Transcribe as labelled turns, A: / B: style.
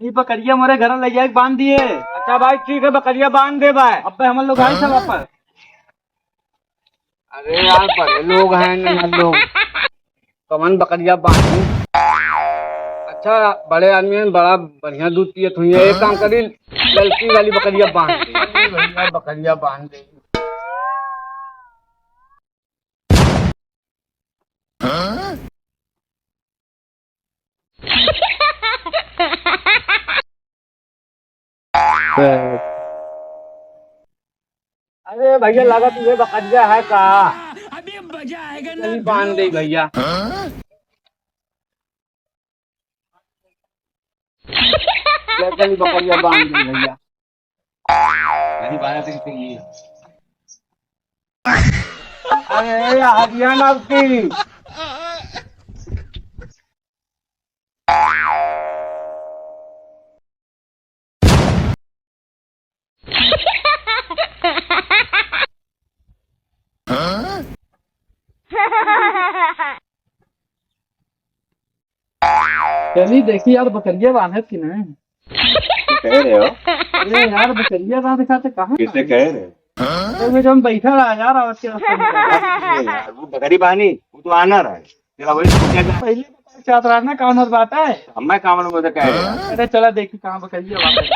A: नहीं बकरिया मोरे घर ले जाए बांध दिए।
B: अच्छा भाई ठीक है, बकरिया बांध दे भाई।
A: अब हम लोग आए सब वापस।
B: अरे यार बड़े लोग हैं ना लोग, कमन बकरिया बांधू। अच्छा बड़े आदमी हैं, बड़ा बढ़िया दूध पिए हुई है। एक काम करी, लड़की वाली बकरिया बांध दे। भैया बकरिया बांध दे। अरे भैया लगा तुझे बकरिया है का? अभी मजा आएगा ना। बांध दे भैया। चल बकरिया बांध दे भैया। अरे हरियाणा की।
A: चलिए देखिए यार बकरिया बांधे कि नहीं।
C: कह रहे हो?
A: अरे यार बकरिया बांध दिखाते कहाँ?
C: किससे कह रहे हो?
A: तो जो हम बैठा रहा यार और के रास्ते में।
C: यार वो बकरी बानी वो तो आना रहा है। तेरा वही पूछेगा।
A: पहले बता चाहत रहा ना कौन और बात है।
C: हम मैं काम में कह रहे हैं।
A: अरे चला देखी कहाँ बकरिया बांधे।